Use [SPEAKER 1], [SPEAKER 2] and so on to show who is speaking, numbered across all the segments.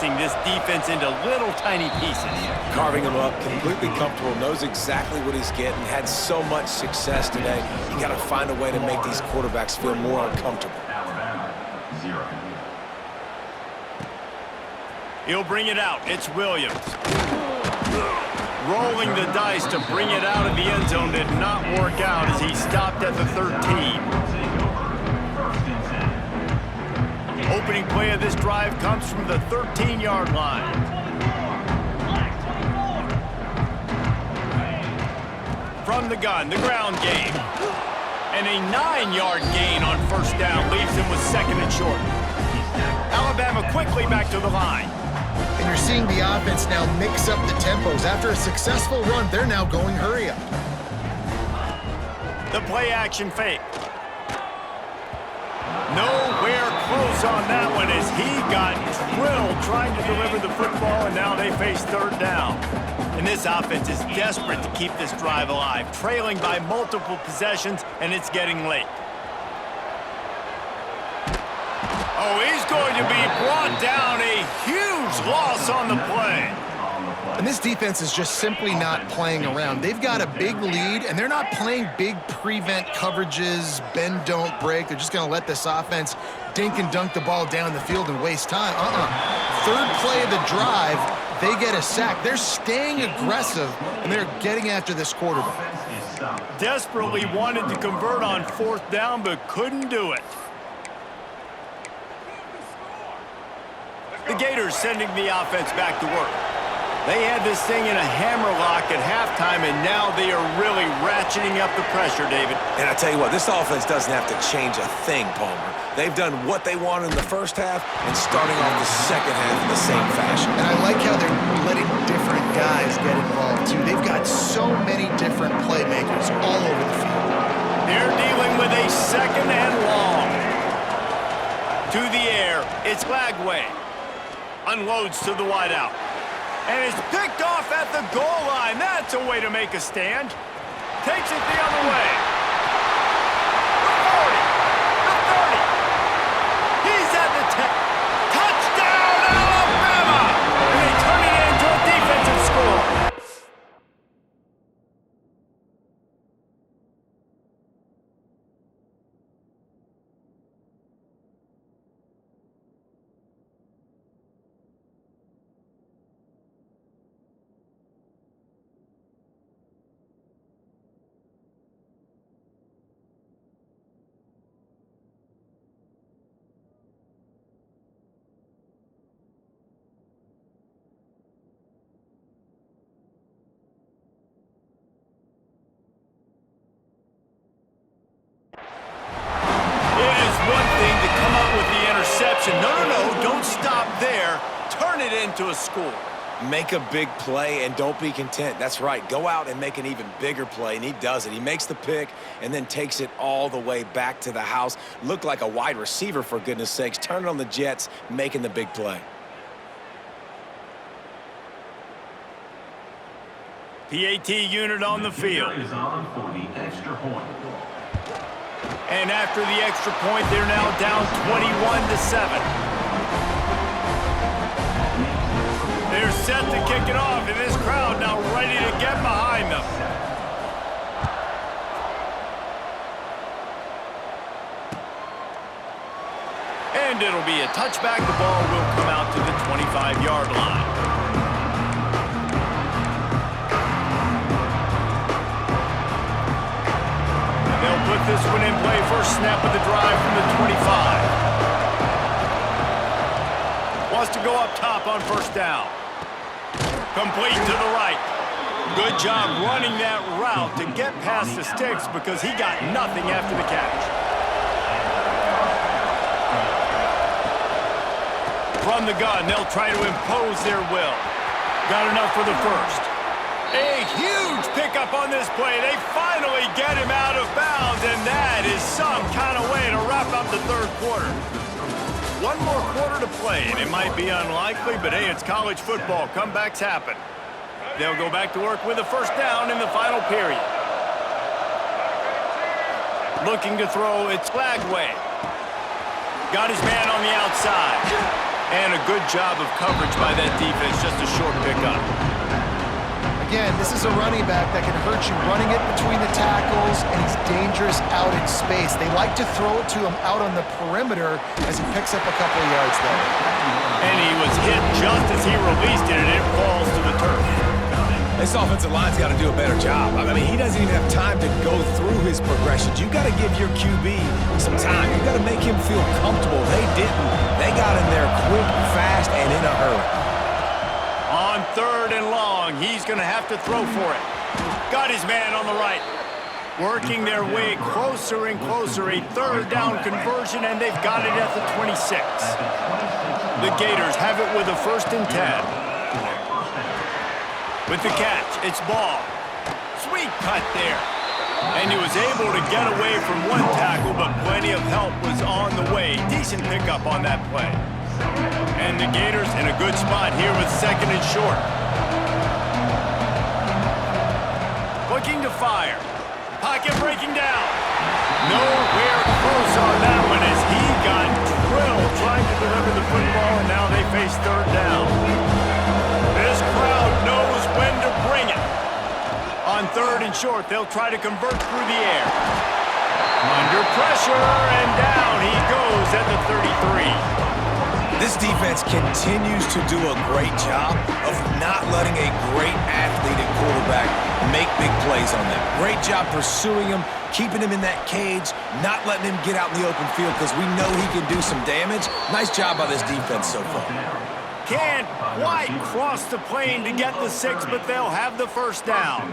[SPEAKER 1] piecing this defense into little tiny pieces.
[SPEAKER 2] Carving him up, completely comfortable, knows exactly what he's getting, had so much success today. You got to find a way to make these quarterbacks feel more uncomfortable.
[SPEAKER 1] He'll bring it out. It's Williams. Rolling the dice to bring it out of the end zone did not work out as he stopped at the 13. Opening play of this drive comes from the 13-yard line. From the gun, the ground game. And a 9-yard gain on first down leaves him with second and short. Alabama quickly back to the line.
[SPEAKER 3] And you're seeing the offense now mix up the tempos. After a successful run, they're now going hurry up.
[SPEAKER 1] The play action fake. Nowhere close on that one as he got drilled trying to deliver the football, and now they face third down. And this offense is desperate to keep this drive alive, trailing by multiple possessions, and it's getting late. Oh, he's going to be brought down. A huge loss on the play.
[SPEAKER 3] And this defense is just simply not playing around. They've got a big lead, and they're not playing big prevent coverages, bend, don't break. They're just going to let this offense dink and dunk the ball down the field and waste time. Third play of the drive, they get a sack. They're staying aggressive, and they're getting after this quarterback.
[SPEAKER 1] Desperately wanted to convert on fourth down, but couldn't do it. The Gators sending the offense back to work. They had this thing in a hammerlock at halftime, and now they are really ratcheting up the pressure, David.
[SPEAKER 2] And I tell you what, this offense doesn't have to change a thing, Palmer. They've done what they wanted in the first half and starting off the second half in the same fashion.
[SPEAKER 3] And I like how they're letting different guys get involved, too. They've got so many different playmakers all over the field.
[SPEAKER 1] They're dealing with a second and long. To the air, it's Lagway. Unloads to the wideout. And it's picked off at the goal line. That's a way to make a stand. Takes it the other way. The 40. The 30. He's at the 10. Touchdown, Alabama! And they turn it into a defensive score. No, don't stop there. Turn it into a score.
[SPEAKER 2] Make a big play and don't be content. That's right. Go out and make an even bigger play, and he does it. He makes the pick and then takes it all the way back to the house. Looked like a wide receiver, for goodness sakes. Turn it on the Jets, making the big play.
[SPEAKER 1] PAT unit on the field. And after the extra point, they're now down 21-7. They're set to kick it off, and this crowd now ready to get behind them. And it'll be a touchback. The ball will come out to the 25-yard line. They'll put this one in play. First snap of the drive from the 25. Wants to go up top on first down. Complete to the right. Good job running that route to get past the sticks because he got nothing after the catch. From the gun, they'll try to impose their will. Got enough for the first. A huge pickup on this play. They finally get him out of bounds, and that is some kind of way to wrap up the third quarter. One more quarter to play, and it might be unlikely, but hey, it's college football. Comebacks happen. They'll go back to work with a first down in the final period. Looking to throw, it's Lagway. Got his man on the outside. And a good job of coverage by that defense, just a short pickup.
[SPEAKER 3] Again, this is a running back that can hurt you running it between the tackles, and he's dangerous out in space. They like to throw it to him out on the perimeter as he picks up a couple of yards there.
[SPEAKER 1] And he was hit just as he released it, and it falls to the turf.
[SPEAKER 2] This offensive line's got to do a better job. I mean, he doesn't even have time to go through his progressions. You got to give your QB some time. You got to make him feel comfortable. They didn't. They got in there quick, fast, and in a hurry.
[SPEAKER 1] On 3rd and long, he's going to have to throw for it. Got his man on the right. Working their way closer and closer. A 3rd down conversion, and they've got it at the 26. The Gators have it with a 1st and 10. With the catch, it's Ball. Sweet cut there. And he was able to get away from one tackle, but plenty of help was on the way. Decent pickup on that play. And the Gators in a good spot here with 2nd and short. Looking to fire. Pocket breaking down. Nowhere close on that one as he got drilled trying to deliver the football, and now they face 3rd down. This crowd knows when to bring it. On 3rd and short, they'll try to convert through the air. Under pressure, and down he goes at the 33.
[SPEAKER 2] This defense continues to do a great job of not letting a great athlete and quarterback make big plays on them. Great job pursuing him, keeping him in that cage, not letting him get out in the open field because we know he can do some damage. Nice job by this defense so far.
[SPEAKER 1] Can't quite cross the plane to get the 6, but they'll have the 1st down.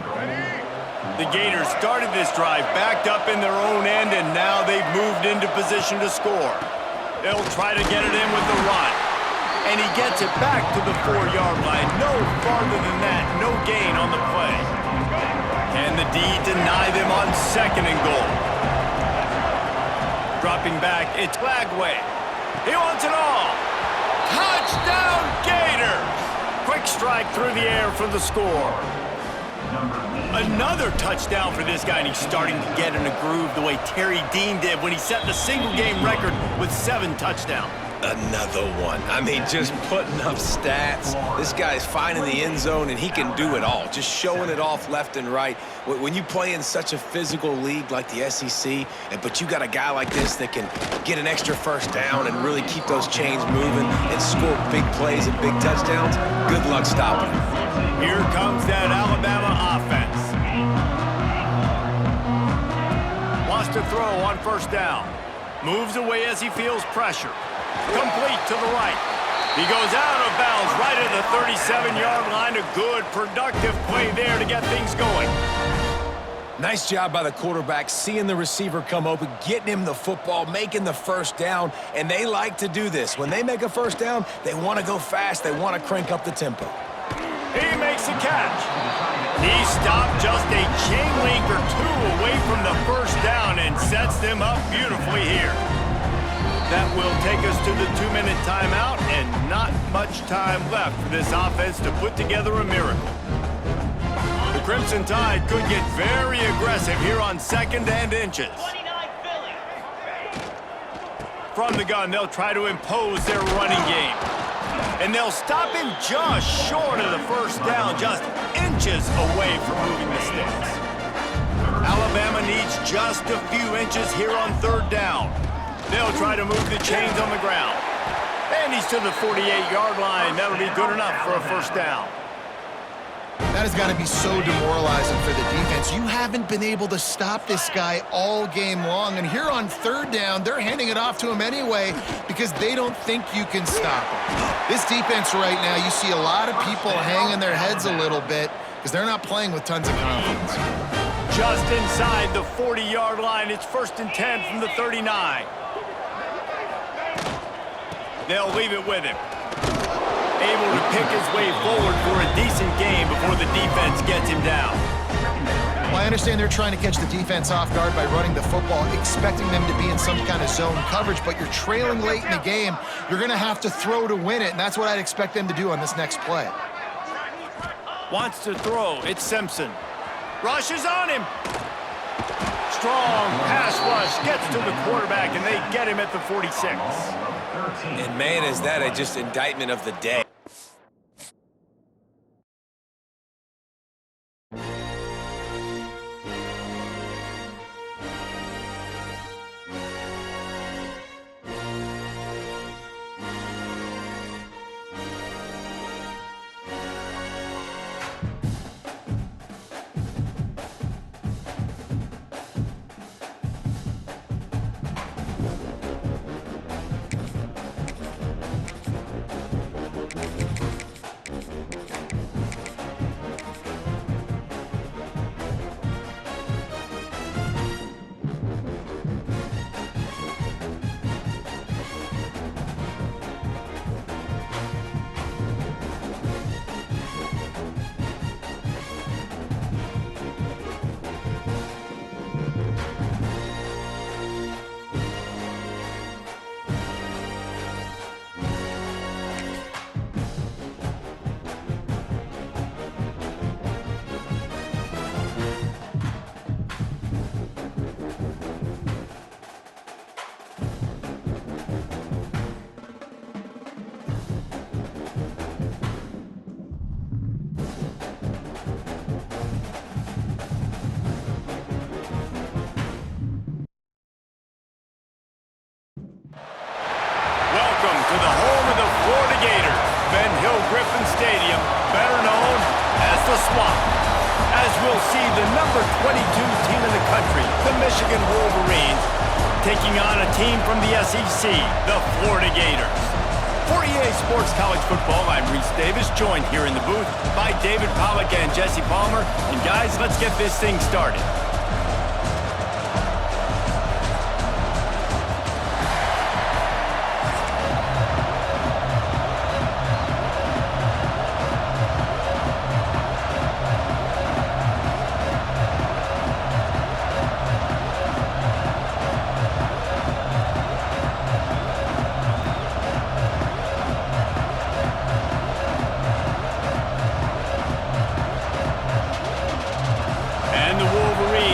[SPEAKER 1] The Gators started this drive backed up in their own end, and now they've moved into position to score. They'll try to get it in with the run. And he gets it back to the 4-yard line. No farther than that, no gain on the play. Can the D deny them on 2nd and goal? Dropping back, it's Lagway. He wants it all. Touchdown, Gators! Quick strike through the air for the score. Another touchdown for this guy, and he's starting to get in a groove the way Terry Dean did when he set the single-game record with 7 touchdowns.
[SPEAKER 2] Another one. I mean, just putting up stats. This guy's finding the end zone, and he can do it all. Just showing it off left and right. When you play in such a physical league like the SEC, but you got a guy like this that can get an extra 1st down and really keep those chains moving and score big plays and big touchdowns, good luck stopping him.
[SPEAKER 1] Here comes that Alabama offense. Wants to throw on 1st down. Moves away as he feels pressure. Complete to the right. He goes out of bounds right at the 37-yard line. A good, productive play there to get things going.
[SPEAKER 2] Nice job by the quarterback, seeing the receiver come open, getting him the football, making the 1st down, and they like to do this. When they make a 1st down, they want to go fast. They want to crank up the tempo.
[SPEAKER 1] He makes a catch. He stopped just a chain link or 2 away from the 1st down and sets them up beautifully here. That will take us to the 2-minute timeout, and not much time left for this offense to put together a miracle. The Crimson Tide could get very aggressive here on 2nd and inches. From the gun, they'll try to impose their running game. And they'll stop him just short of the 1st down, just inches away from moving the sticks. Alabama needs just a few inches here on 3rd down. They'll try to move the chains on the ground. And he's to the 48-yard line. That'll be good enough for a 1st down.
[SPEAKER 3] That has got to be so demoralizing for the defense. You haven't been able to stop this guy all game long. And here on 3rd down, they're handing it off to him anyway because they don't think you can stop him. This defense right now, you see a lot of people hanging their heads a little bit because they're not playing with tons of confidence.
[SPEAKER 1] Just inside the 40-yard line, it's 1st and 10 from the 39. They'll leave it with him. Able to pick his way forward for a decent game before the defense gets him down.
[SPEAKER 3] Well, I understand they're trying to catch the defense off guard by running the football, expecting them to be in some kind of zone coverage, but you're trailing late in the game. You're going to have to throw to win it, and that's what I'd expect them to do on this next play.
[SPEAKER 1] Wants to throw. It's Simpson. Rushes on him. Strong pass rush gets to the quarterback, and they get him at the 46.
[SPEAKER 2] And man, is that a just indictment of the day. Welcome to the home of the Florida Gators, Ben Hill Griffin Stadium, better known as the Swamp. As we'll see the number 22 team in the country, the Michigan Wolverines, taking on a team from the SEC, the Florida Gators. For EA Sports College Football, I'm Reese Davis, joined here in the booth by David Pollack and Jesse Palmer. And guys, let's get this thing started.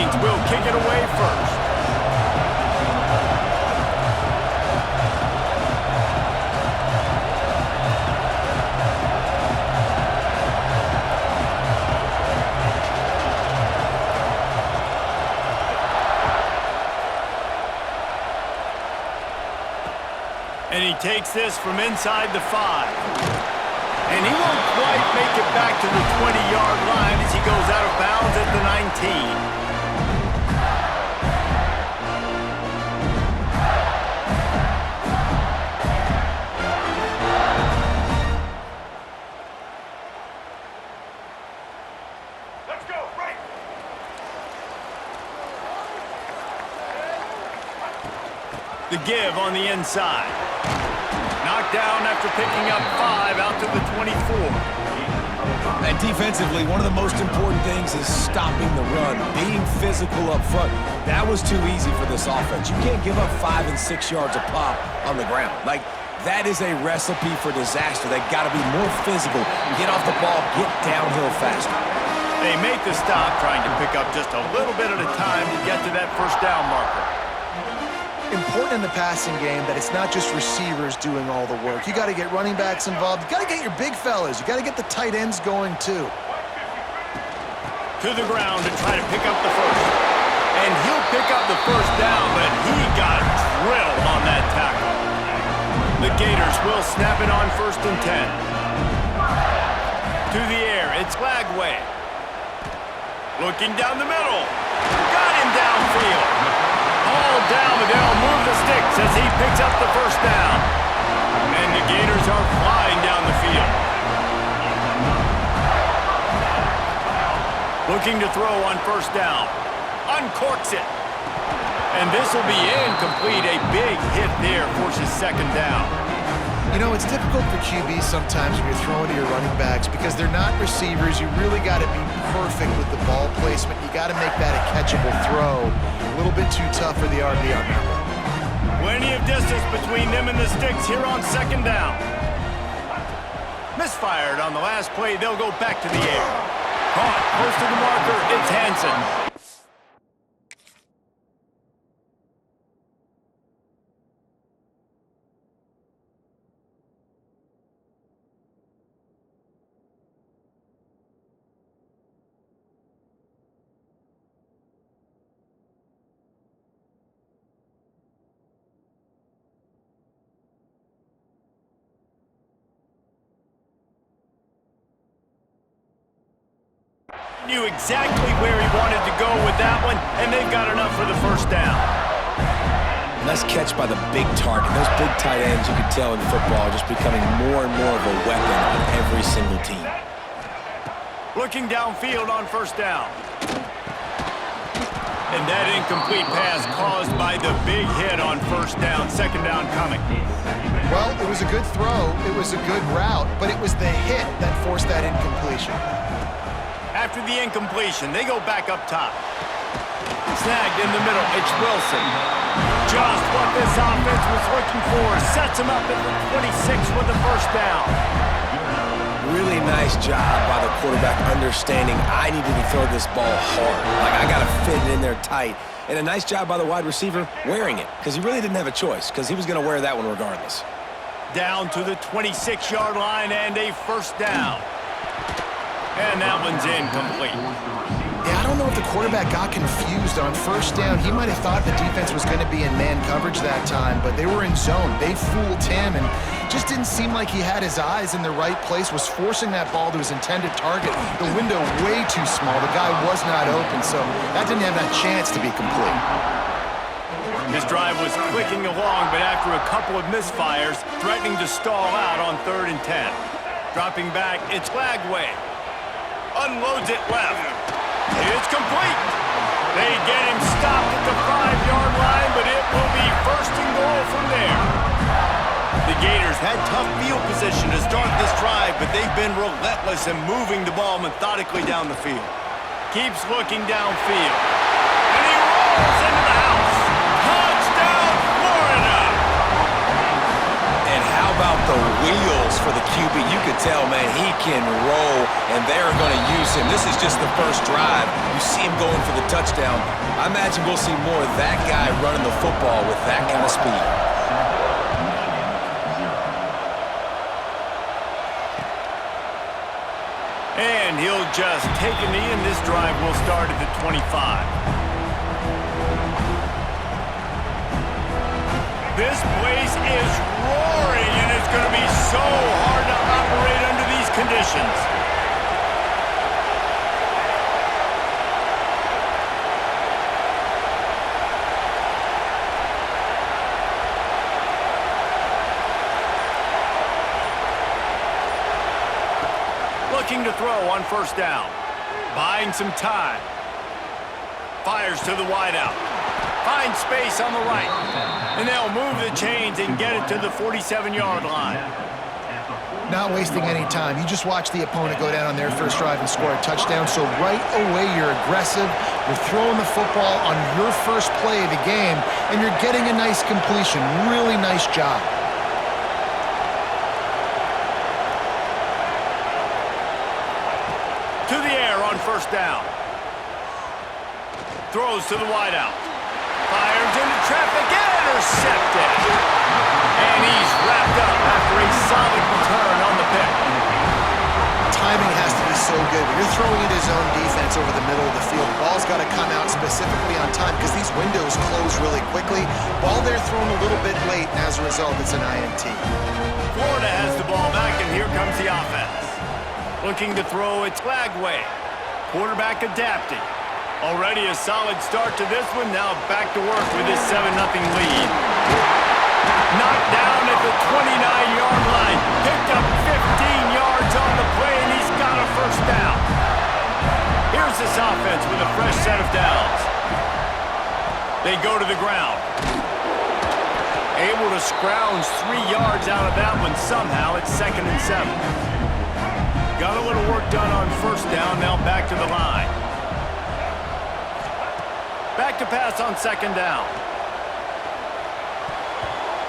[SPEAKER 2] Will kick it away first. And he takes this from inside the 5. And he won't quite make it back to the 20-yard line as he goes out of bounds at the 19. The give on the inside. Knocked down after picking up 5 out to the 24. And defensively, one of the most important things is stopping the run, being physical up front. That was too easy for this offense. You can't give up 5 and 6 yards a pop on the ground. Like, that is a recipe for disaster. They've got to be more physical, get off the ball, get downhill faster.
[SPEAKER 1] They make the stop, trying to pick up just a little bit at a time to get to that first down marker.
[SPEAKER 3] Important in the passing game that it's not just receivers doing all the work. You got to get running backs involved. You got to get your big fellas. You got to get the tight ends going too.
[SPEAKER 1] To the ground to try to pick up the first. And he'll pick up the first down, but he got drilled on that tackle. The Gators will snap it on 1st and 10. To the air, it's Lagway. Looking down the middle. Got him downfield. All down, but they'll move the sticks as he picks up the first down. And the Gators are flying down the field. Looking to throw on 1st down. Uncorks it. And this will be incomplete. A big hit there forces 2nd down.
[SPEAKER 3] You know, it's difficult for QBs sometimes when you're throwing to your running backs because they're not receivers. You really got to be perfect with the ball placement. You got to make that a catchable throw. A little bit too tough for the RB on that one.
[SPEAKER 1] Plenty of distance between them and the sticks here on 2nd down. Misfired on the last play. They'll go back to the air. Caught close to the marker. It's Hansen. knew exactly where he wanted to go with that one, and they've got enough for the first down.
[SPEAKER 2] Nice catch by the big target. Those big tight ends, you can tell in football, are just becoming more and more of a weapon on every single team.
[SPEAKER 1] Looking downfield on first down. And that incomplete pass caused by the big hit on first down. Second down coming.
[SPEAKER 3] Well, it was a good throw. It was a good route, but it was the hit that forced that incompletion.
[SPEAKER 1] After the incompletion, they go back up top. Snagged in the middle. It's Wilson. Just what this offense was looking for. Sets him up at the 26 with the first down.
[SPEAKER 2] Really nice job by the quarterback understanding I needed to throw this ball hard. Like, I got to fit it in there tight. And a nice job by the wide receiver wearing it, because he really didn't have a choice, because he was going to wear that one regardless.
[SPEAKER 1] Down to the 26-yard line and a first down. And that one's incomplete.
[SPEAKER 3] Yeah, I don't know if the quarterback got confused on first down. He might have thought the defense was going to be in man coverage that time, but they were in zone. They fooled him and just didn't seem like he had his eyes in the right place, was forcing that ball to his intended target. The window way too small. The guy was not open, so that didn't have that chance to be complete.
[SPEAKER 1] This drive was clicking along, but after a couple of misfires, threatening to stall out on 3rd and 10. Dropping back, it's Lagway. Unloads it left. It's complete. They get him stopped at the 5-yard line, but it will be first and goal from there. The Gators had tough field position to start this drive, but they've been relentless in moving the ball methodically down the field. Keeps looking downfield. And he rolls into the house. Touchdown, Florida!
[SPEAKER 2] And how about the wheels for the QB? You could tell, man, he can roll, and they're going to use him. This is just the first drive. You see him going for the touchdown. I imagine we'll see more of that guy running the football with that kind of speed.
[SPEAKER 1] And he'll just take a knee, and this drive will start at the 25. This place is roaring, and it's going to be so hard to operate under these conditions. Looking to throw on first down. Buying some time. Fires to the wideout. Finds space on the right. And they'll move the chains and get it to the 47-yard line.
[SPEAKER 3] Not wasting any time. You just watch the opponent go down on their first drive and score a touchdown. So right away, you're aggressive. You're throwing the football on your first play of the game, and you're getting a nice completion. Really nice job.
[SPEAKER 1] To the air on first down. Throws to the wideout. Fires into traffic, intercepted. And he's wrapped up after a solid return on the pick.
[SPEAKER 3] Timing has to be so good. When you're throwing at his own defense over the middle of the field, the ball's got to come out specifically on time because these windows close really quickly. Ball there thrown a little bit late, and as a result, it's an INT.
[SPEAKER 1] Florida has the ball back, and here comes the offense. Looking to throw, it's Lagway. Quarterback adapting. Already a solid start to this one. Now back to work with his 7-0 lead. Knocked down at the 29-yard line. Picked up 15 yards on the play, and he's got a first down. Here's this offense with a fresh set of downs. They go to the ground. Able to scrounge 3 yards out of that one somehow. It's 2nd and 7. Got a little work done on first down. Now back to the line. Back to pass on 2nd down.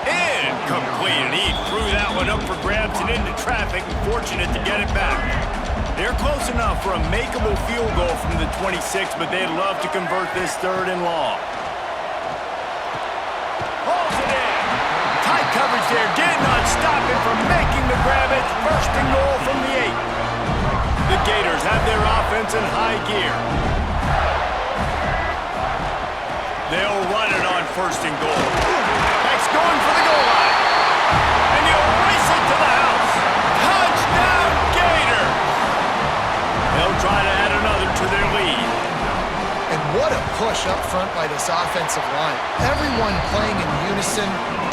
[SPEAKER 1] Incomplete, and he threw that one up for grabs and into traffic, and fortunate to get it back. They're close enough for a makeable field goal from the 26, but they'd love to convert this 3rd and long. Hauls it in. Tight coverage there, did not stop him from making the grab. It's 1st and goal from the 8. The Gators have their offense in high gear. They'll run it on 1st and goal. That's going for the goal line. And he'll race it to the house. Touchdown, Gators! They'll try to add another to their
[SPEAKER 3] push up front by this offensive line. Everyone playing in unison,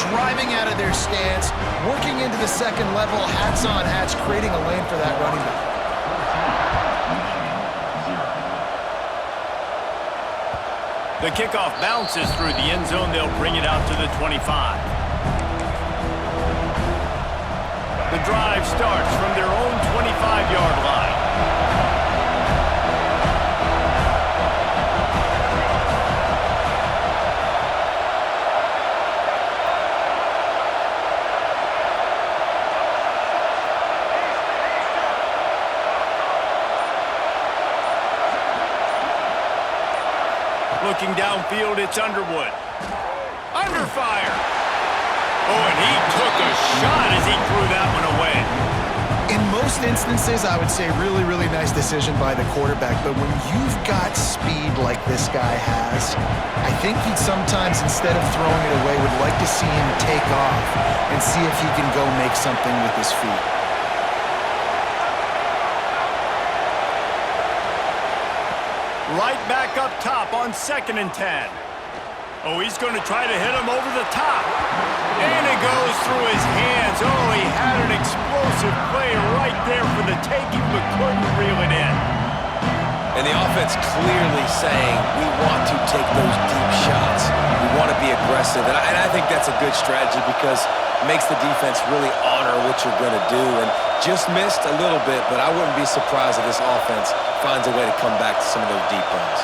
[SPEAKER 3] driving out of their stance, working into the second level, hats on hats, creating a lane for that running back.
[SPEAKER 1] The kickoff bounces through the end zone. They'll bring it out to the 25. The drive starts from their own 25-yard line. Looking downfield, it's Underwood. Under fire. Oh, and he took a shot as he threw that one away.
[SPEAKER 3] In most instances, I would say really, really nice decision by the quarterback. But when you've got speed like this guy has, I think he'd sometimes, instead of throwing it away, would like to see him take off and see if he can go make something with his feet.
[SPEAKER 1] Right back up top on 2nd and 10. Oh, he's going to try to hit him over the top. And it goes through his hands. Oh, he had an explosive play right there for the taking, but couldn't reel it in.
[SPEAKER 2] And the offense clearly saying, we want to take those deep shots. We want to be aggressive. And I think that's a good strategy because it makes the defense really honor what you're going to do. And just missed a little bit, but I wouldn't be surprised if this offense finds a way to come back to some of those deep runs.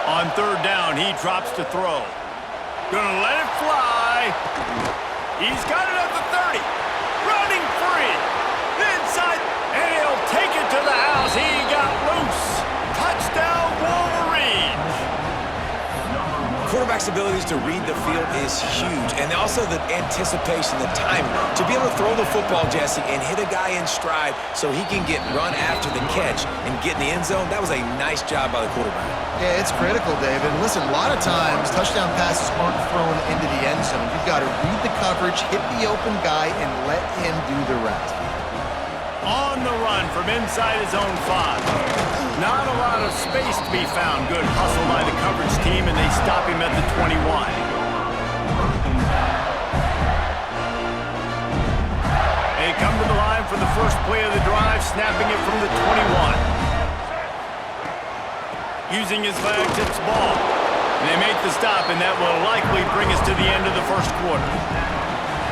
[SPEAKER 1] On 3rd down, he drops to throw. Gonna let it fly. He's got it at the 30. Running free. Inside, and he'll take it to the house. He got loose. Touchdown, Wolverines.
[SPEAKER 2] Quarterback's abilities to read the field is huge, and also the anticipation, the timing. To be able to throw the football, Jesse, and hit a guy in stride so he can get run after the catch and get in the end zone, that was a nice job by the quarterback.
[SPEAKER 3] Yeah, it's critical, David. Listen, a lot of times, touchdown passes aren't thrown into the end zone. You've got to read the coverage, hit the open guy, and let him do the rest.
[SPEAKER 1] On the run from inside his own 5. Not a lot of space to be found. Good hustle by the coverage team, and they stop him at the 21. They come to the line for the first play of the drive, snapping it from the 21. Using his legs, it's ball. And they make the stop, and that will likely bring us to the end of the first quarter.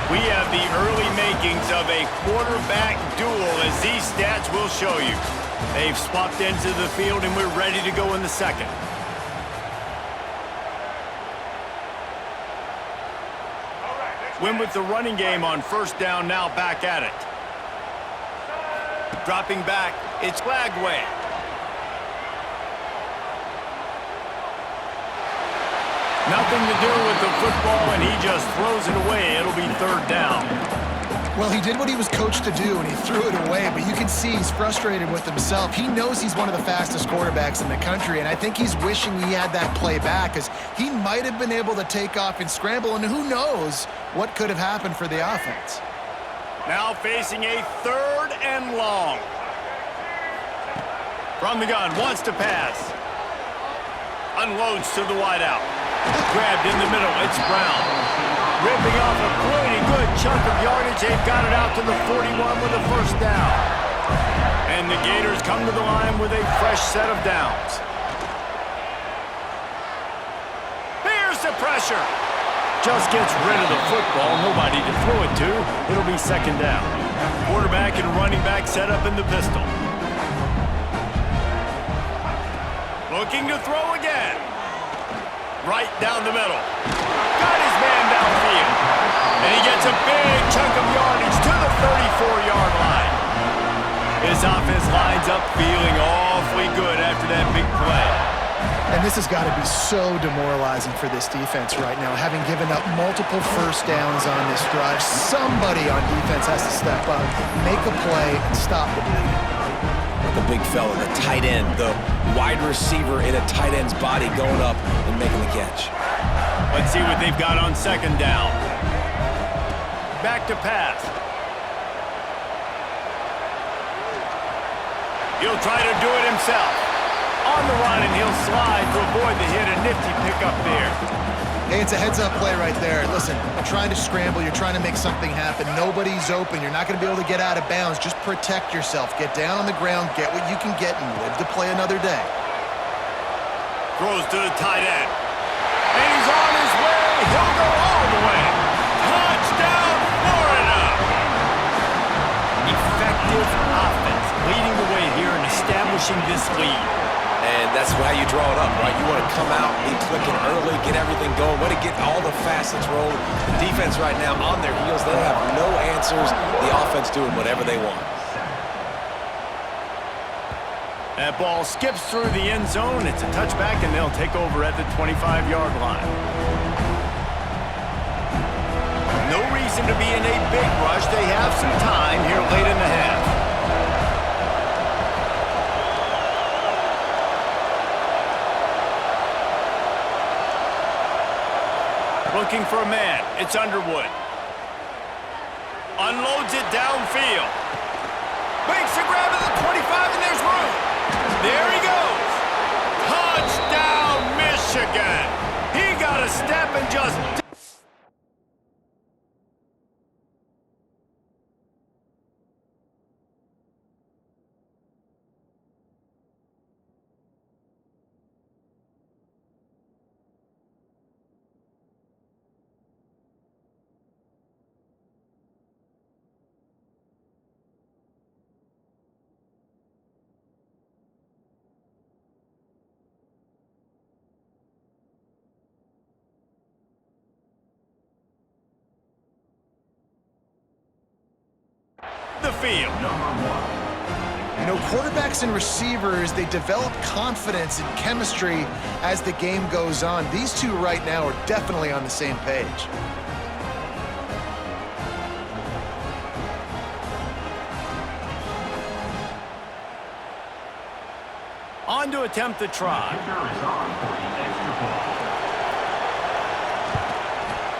[SPEAKER 1] We have the early makings of a quarterback duel, as these stats will show you. They've swapped into the field, and we're ready to go in the second. Win with the running game on 1st down, now back at it. Dropping back, it's Lagway. Nothing to do with the football, and he just throws it away. It'll be 3rd down.
[SPEAKER 3] Well, he did what he was coached to do, and he threw it away, but you can see he's frustrated with himself. He knows he's one of the fastest quarterbacks in the country, and I think he's wishing he had that play back, because he might have been able to take off and scramble, and who knows what could have happened for the offense.
[SPEAKER 1] Now facing a 3rd and long. From the gun, wants to pass. Unloads to the wideout. Grabbed in the middle, it's Brown. Ripping off a pretty good chunk of yardage. They've got it out to the 41 with a 1st down. And the Gators come to the line with a fresh set of downs. Here's the pressure. Just gets rid of the football. Nobody to throw it to. It'll be 2nd down. Quarterback and running back set up in the pistol. Looking to throw again. Right down the middle. Got his man downfield. And he gets a big chunk of yardage to the 34-yard line. His offense lines up feeling awfully good after that big play.
[SPEAKER 3] And this has got to be so demoralizing for this defense right now. Having given up multiple 1st downs on this drive, somebody on defense has to step up, make a play, and stop the bleeding.
[SPEAKER 2] The big fella, the tight end, the wide receiver in a tight end's body going up and making the catch.
[SPEAKER 1] Let's see what they've got on 2nd down. Back to pass. He'll try to do it himself. On the run, and he'll slide to avoid the hit. A nifty pickup there.
[SPEAKER 3] Hey, it's a heads-up play right there. Listen, you're trying to scramble. You're trying to make something happen. Nobody's open. You're not going to be able to get out of bounds. Just protect yourself. Get down on the ground. Get what you can get and live to play another day.
[SPEAKER 1] Throws to the tight end. And he's on his way. He'll go all the way. Touchdown, Florida! Effective offense, leading the way here and establishing this lead.
[SPEAKER 2] And that's how you draw it up, right? You want to come out, be clicking early, get everything going, want to get all the facets rolling. The defense right now on their heels, they have no answers. The offense doing whatever they want.
[SPEAKER 1] That ball skips through the end zone. It's a touchback, and they'll take over at the 25-yard line. No reason to be in a big rush. They have some time here late in the half. Looking for a man. It's Underwood. Unloads it downfield. Makes a grab at the 25, and there's room. There he goes. Touchdown, Michigan. He got a step and just... the field.
[SPEAKER 3] You know, quarterbacks and receivers, they develop confidence and chemistry as the game goes on. These two right now are definitely on the same page.
[SPEAKER 1] On to attempt the try.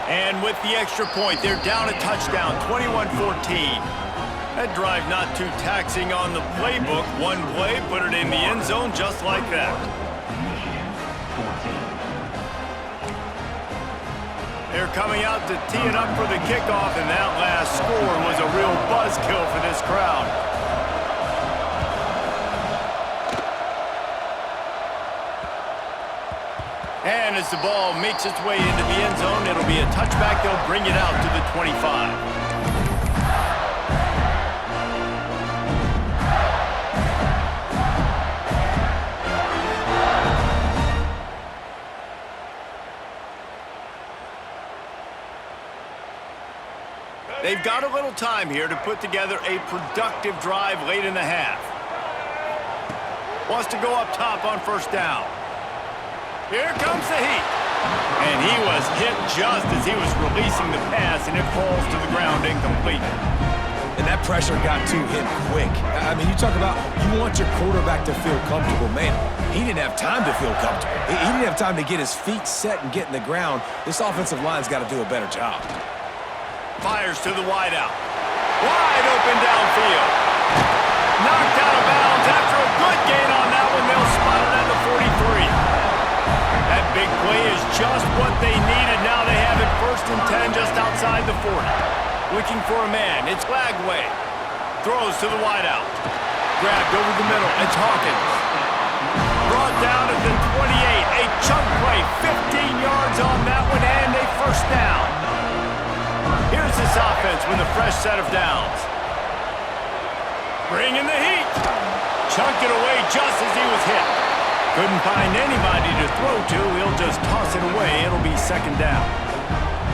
[SPEAKER 1] And with the extra point, they're down a touchdown, 21-14. That drive not too taxing on the playbook. One play, put it in the end zone just like that. They're coming out to tee it up for the kickoff, and that last score was a real buzzkill for this crowd. And as the ball makes its way into the end zone, it'll be a touchback. They'll bring it out to the 25. They've got a little time here to put together a productive drive late in the half. Wants to go up top on first down. Here comes the heat. And he was hit just as he was releasing the pass, and it falls to the ground incomplete.
[SPEAKER 2] And that pressure got to him quick. I mean, you talk about you want your quarterback to feel comfortable. Man, he didn't have time to feel comfortable. He didn't have time to get his feet set and get in the ground. This offensive line's got to do a better job.
[SPEAKER 1] Fires to the wideout. Wide open downfield. Knocked out of bounds after a good gain on that one. They'll spot it at the 43. That big play is just what they needed. Now they have it 1st and 10 just outside the 40. Looking for a man. It's Lagway. Throws to the wideout. Grabbed over the middle. It's Hawkins. Brought down at the 28. A chunk play. 15 yards on that one and a first down. Here's this offense with a fresh set of downs. Bringing the heat. Chunked it away just as he was hit. Couldn't find anybody to throw to. He'll just toss it away. It'll be 2nd down.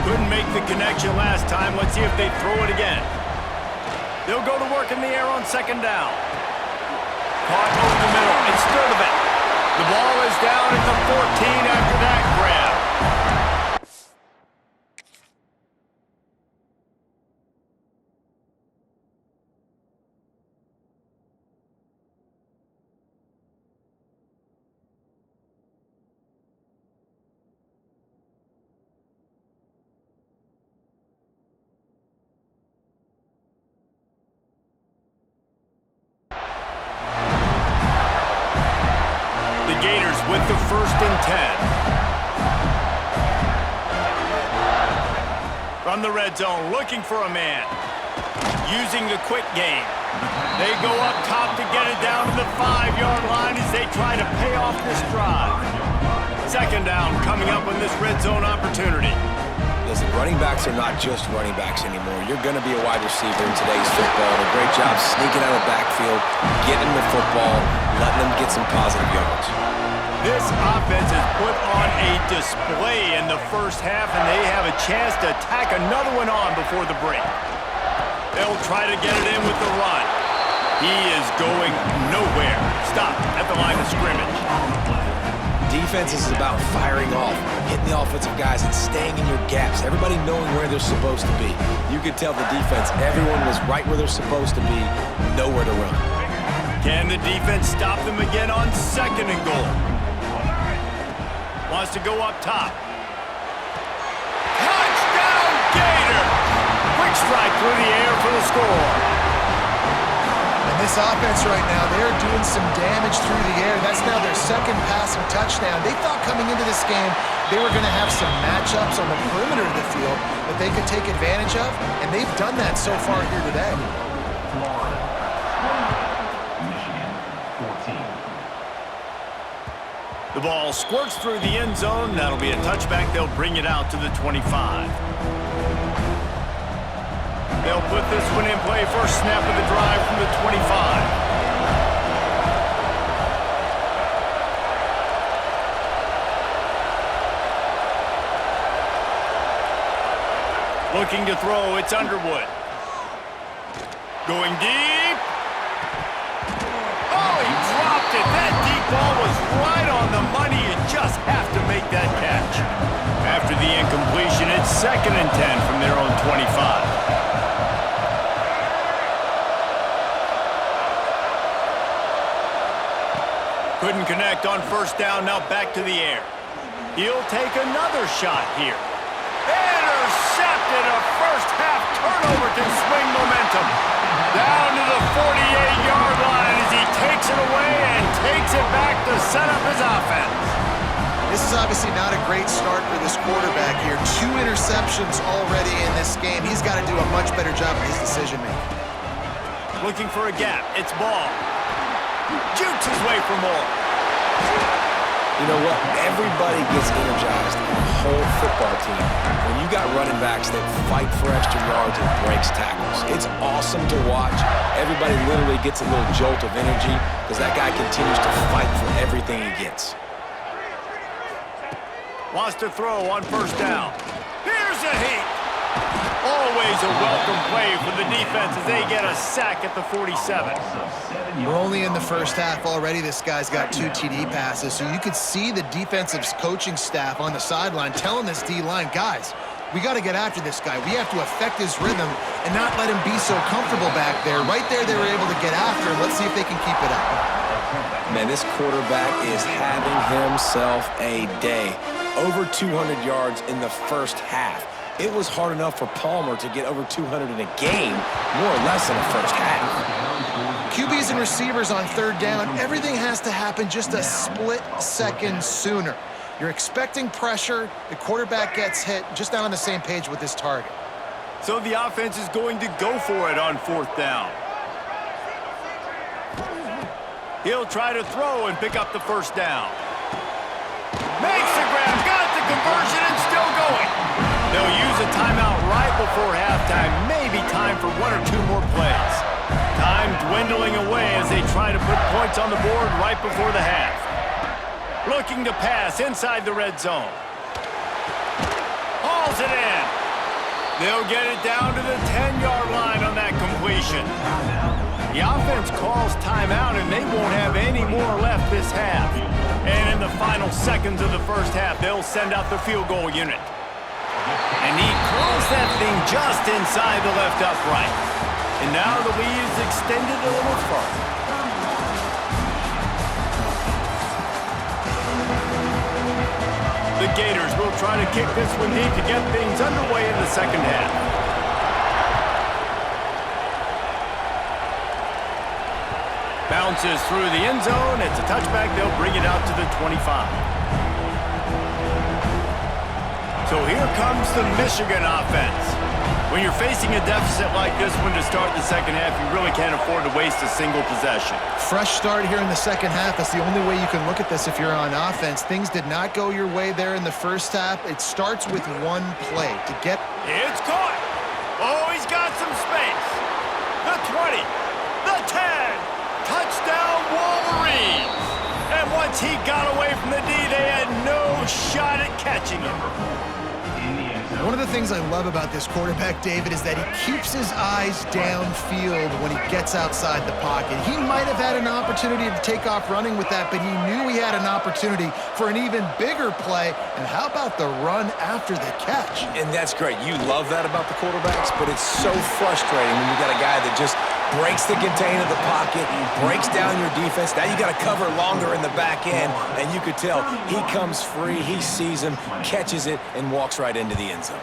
[SPEAKER 1] Couldn't make the connection last time. Let's see if they throw it again. They'll go to work in the air on 2nd down. Caught over the middle. It's Sturdivant. The ball is down at the 14 after that grab. with the 1st and 10. From the red zone, looking for a man. Using the quick game. They go up top to get it down to the 5-yard line as they try to pay off this drive. 2nd down coming up on this red zone opportunity.
[SPEAKER 2] Listen, running backs are not just running backs anymore. You're going to be a wide receiver in today's football. And a great job sneaking out of the backfield, getting the football, letting them get some positive yards.
[SPEAKER 1] This offense has put on a display in the first half, and they have a chance to tack another one on before the break. They'll try to get it in with the run. He is going nowhere. Stop at the line of scrimmage.
[SPEAKER 2] Defense is about firing off, hitting the offensive guys, and staying in your gaps. Everybody knowing where they're supposed to be. You could tell the defense, everyone was right where they're supposed to be, nowhere to run.
[SPEAKER 1] Can the defense stop them again on 2nd and goal? Wants to go up top. Touchdown, Gator! Quick strike through the air for the score.
[SPEAKER 3] And this offense right now, they're doing some damage through the air. That's now their 2nd passing touchdown. They thought coming into this game they were going to have some matchups on the perimeter of the field that they could take advantage of, and they've done that so far here today.
[SPEAKER 1] The ball squirts through the end zone. That'll be a touchback. They'll bring it out to the 25. They'll put this one in play. First snap of the drive from the 25. Looking to throw, it's Underwood. Going deep. Oh, he dropped it. That deep ball was right on the money. You just have to make that catch. After the incompletion, it's 2nd and 10 from their own 25. Couldn't connect on 1st down, now back to the air. He'll take another shot here. Intercepted, a first-half turnover can swing momentum. Down to the 48-yard line as he takes it away and takes it back to set up his offense.
[SPEAKER 3] This is obviously not a great start for this quarterback here. 2 interceptions already in this game. He's got to do a much better job of his decision-making.
[SPEAKER 1] Looking for a gap. It's Ball. Jukes his way for more.
[SPEAKER 2] You know what? Everybody gets energized in the whole football team when you got running backs that fight for extra yards and breaks tackles. It's awesome to watch. Everybody literally gets a little jolt of energy because that guy continues to fight for everything he gets.
[SPEAKER 1] Wants to throw on 1st down. Here's a heat. Always a welcome play for the defense as they get a sack at the 47.
[SPEAKER 3] We're only in the first half already. This guy's got 2 TD passes, so you could see the defensive coaching staff on the sideline telling this D-line, guys, we got to get after this guy. We have to affect his rhythm and not let him be so comfortable back there. Right there, they were able to get after him. Let's see if they can keep it up.
[SPEAKER 2] Man, this quarterback is having himself a day. Over 200 yards in the first half. It was hard enough for Palmer to get over 200 in a game, more or less in the first half.
[SPEAKER 3] QBs and receivers on 3rd down, everything has to happen just a split second sooner. You're expecting pressure, the quarterback gets hit, just not on the same page with his target.
[SPEAKER 1] So the offense is going to go for it on 4th down. He'll try to throw and pick up the 1st down. Makes the grab, got the conversion, and still going. They'll use a timeout right before halftime. Maybe time for 1 or 2 more plays. Time dwindling away as they try to put points on the board right before the half. Looking to pass inside the red zone. Hauls it in. They'll get it down to the 10-yard line on that completion. The offense calls timeout, and they won't have any more left this half. And in the final seconds of the first half, they'll send out the field goal unit. And he closed that thing just inside the left upright. And now the lead is extended a little further. The Gators will try to kick this one deep to get things underway in the second half. Bounces through the end zone. It's a touchback. They'll bring it out to the 25. So here comes the Michigan offense. When you're facing a deficit like this one to start the second half, you really can't afford to waste a single possession.
[SPEAKER 3] Fresh start here in the second half. That's the only way you can look at this if you're on offense. Things did not go your way there in the first half. It starts with one play to get...
[SPEAKER 1] It's caught. Oh, he's got some space. The 20, the 10. Touchdown, Wolverines. And once he got away from the D, they had no shot at catching him.
[SPEAKER 3] One of the things I love about this quarterback, David, is that he keeps his eyes downfield when he gets outside the pocket. He might have had an opportunity to take off running with that, but he knew he had an opportunity for an even bigger play. And how about the run after the catch?
[SPEAKER 2] And that's great. You love that about the quarterbacks, but it's so frustrating when you got a guy that just breaks the contain of the pocket, breaks down your defense. Now you got to cover longer in the back end, and you could tell he comes free, he sees him, catches it, and walks right into the end zone.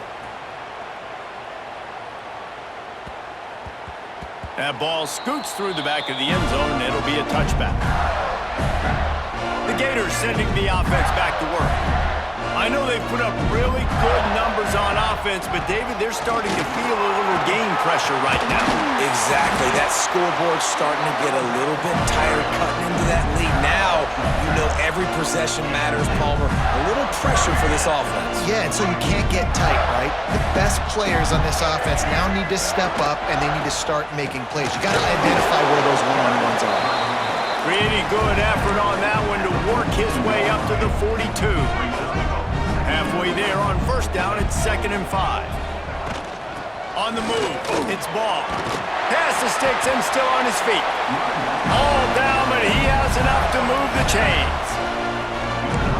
[SPEAKER 1] That ball scoots through the back of the end zone, and it'll be a touchback. The Gators sending the offense back to work. I know they've put up really good numbers on offense, but, David, they're starting to feel a little game pressure right now.
[SPEAKER 2] Exactly. That scoreboard's starting to get a little bit tired cutting into that lead. Now, you know every possession matters, Palmer. A little pressure for this offense.
[SPEAKER 3] Yeah, and so you can't get tight, right? The best players on this offense now need to step up, and they need to start making plays. You got to identify where those one-on-ones are.
[SPEAKER 1] Pretty good effort on that one to work his way up to the 42. Halfway there on first down, it's 2nd and 5. On the move, it's Ball. Pass the sticks and still on his feet. All down, but he has enough to move the chains.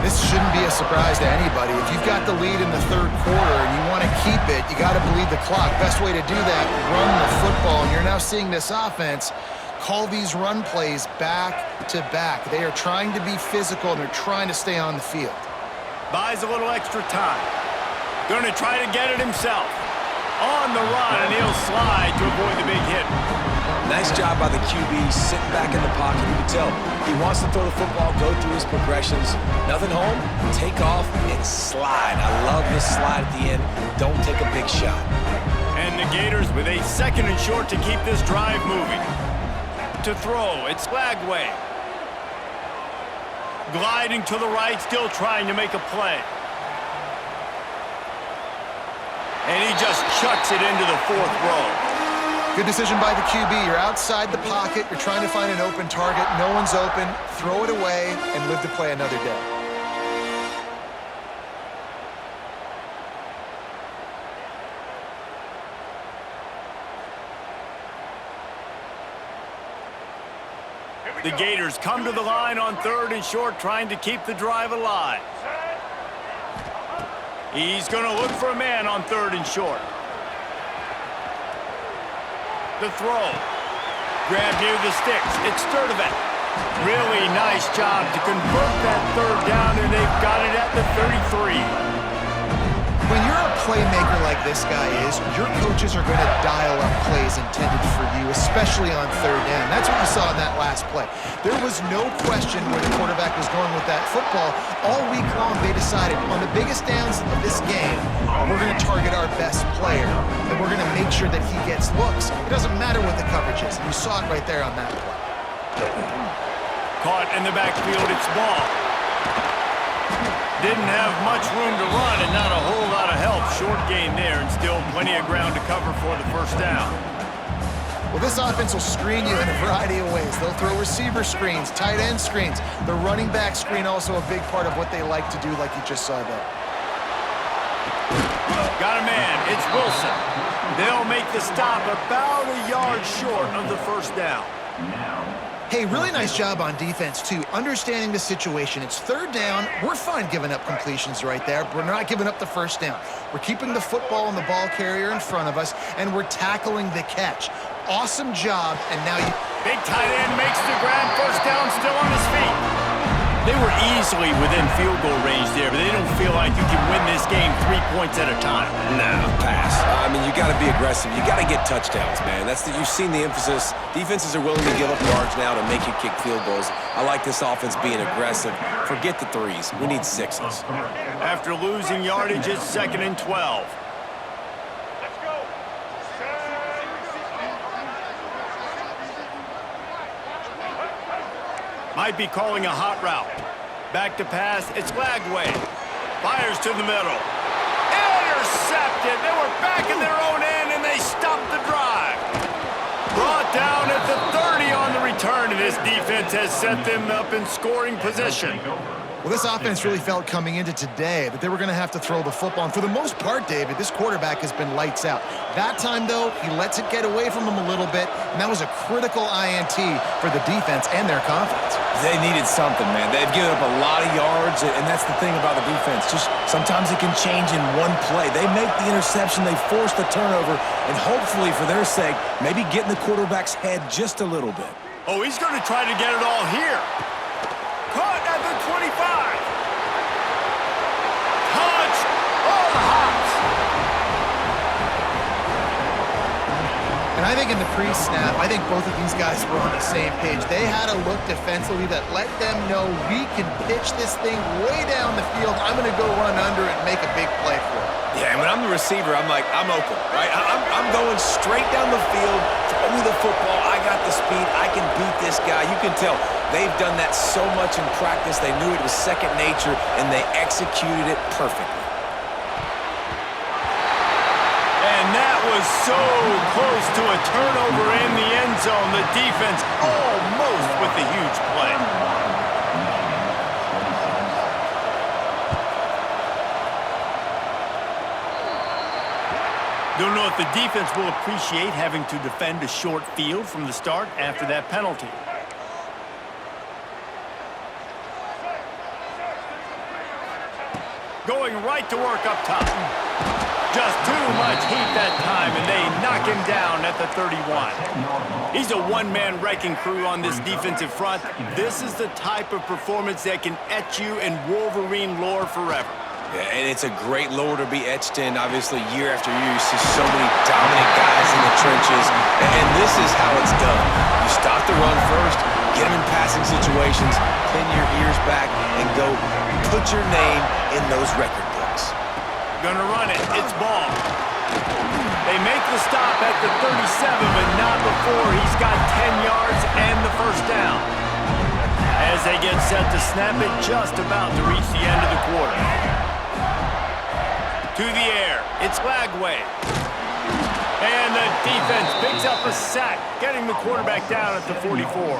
[SPEAKER 3] This shouldn't be a surprise to anybody. If you've got the lead in the third quarter and you want to keep it, you got to bleed the clock. Best way to do that, run the football. And you're now seeing this offense call these run plays back to back. They are trying to be physical, and they're trying to stay on the field.
[SPEAKER 1] Buys a little extra time. Going to try to get it himself. On the run, and he'll slide to avoid the big hit.
[SPEAKER 2] Nice job by the QB sitting back in the pocket. You can tell he wants to throw the football, go through his progressions. Nothing home, take off, and slide. I love this slide at the end. Don't take a big shot.
[SPEAKER 1] And the Gators with a 2nd and short to keep this drive moving. To throw, it's Lagway. Gliding to the right, still trying to make a play. And he just chucks it into the 4th row.
[SPEAKER 3] Good decision by the QB. You're outside the pocket. You're trying to find an open target. No one's open. Throw it away and live to play another day.
[SPEAKER 1] The Gators come to the line on 3rd and short, trying to keep the drive alive. He's going to look for a man on 3rd and short. The throw. Grab near the sticks. It's Sturdivant. Really nice job to convert that 3rd down, and they've got it at the 33.
[SPEAKER 3] When you're a playmaker like this guy is, your coaches are going to dial up plays intended for you, especially on 3rd down. That's what you saw in that last play. There was no question where the quarterback was going with that football. All week long, they decided on the biggest downs of this game, we're going to target our best player, and we're going to make sure that he gets looks. It doesn't matter what the coverage is. You saw it right there on that play.
[SPEAKER 1] Caught in the backfield, it's Ball. Didn't have much room to run and not a whole lot of help. Short gain there and still plenty of ground to cover for the 1st down.
[SPEAKER 3] Well, this offense will screen you in a variety of ways. They'll throw receiver screens, tight end screens. The running back screen also a big part of what they like to do, like you just saw there.
[SPEAKER 1] Got a man. It's Wilson. They'll make the stop about a yard short of the 1st down.
[SPEAKER 3] Hey, really nice job on defense, too, understanding the situation. It's 3rd down. We're fine giving up completions right there. We're not giving up the 1st down. We're keeping the football and the ball carrier in front of us, and we're tackling the catch. Awesome job, and now you...
[SPEAKER 1] Big tight end makes the grab. 1st down, still on his feet. They were easily within field goal range there, but they don't feel like you can win this game 3 points at a time.
[SPEAKER 2] No, pass. I mean, you got to be aggressive. You got to get touchdowns, man. You've seen the emphasis. Defenses are willing to give up yards now to make you kick field goals. I like this offense being aggressive. Forget the threes. We need sixes.
[SPEAKER 1] After losing yardage, it's 2nd and 12. Might be calling a hot route. Back to pass. It's Lagway. Fires to the middle. Intercepted. They were back in their own end, and they stopped the drive. Brought down at the 30 on the return, and this defense has set them up in scoring position.
[SPEAKER 3] Well, this offense really felt coming into today that they were going to have to throw the football. And for the most part, David, this quarterback has been lights out. That time, though, he lets it get away from him a little bit, and that was a critical INT for the defense and their confidence.
[SPEAKER 2] They needed something, man. They've given up a lot of yards, and that's the thing about the defense. Just sometimes it can change in one play. They make the interception, they force the turnover, and hopefully, for their sake, maybe get in the quarterback's head just a little bit.
[SPEAKER 1] Oh, he's going to try to get it all here. Caught at the 25. Touch. Oh, the hops.
[SPEAKER 3] And I think in the pre-snap, I think both of these guys were on the same page. They had a look defensively that let them know we can pitch this thing way down the field. I'm going to go run under it and make a big play for it.
[SPEAKER 2] Yeah, and when I'm the receiver, I'm like, I'm open, right? I'm going straight down the field, throw me the football. I got the speed. I can beat this guy. You can tell they've done that so much in practice. They knew it was second nature, and they executed it perfectly.
[SPEAKER 1] And that was so close to a turnover in the end zone. The defense almost with the huge play. Don't know if the defense will appreciate having to defend a short field from the start after that penalty. Going right to work up top. Just too much heat that time, and they knock him down at the 31. He's a one-man wrecking crew on this defensive front. This is the type of performance that can etch you in Wolverine lore forever.
[SPEAKER 2] Yeah, and it's a great lore to be etched in. Obviously, year after year, you see so many dominant guys in the trenches, and this is how it's done. You stop the run first, get them in passing situations, pin your ears back, and go put your name in those record books.
[SPEAKER 1] Gonna run it. It's ball. They make the stop at the 37, but not before he's got 10 yards and the first down. As they get set to snap it, just about to reach the end of the quarter. To the air, it's Lagway. And the defense picks up a sack, getting the quarterback down at the 44.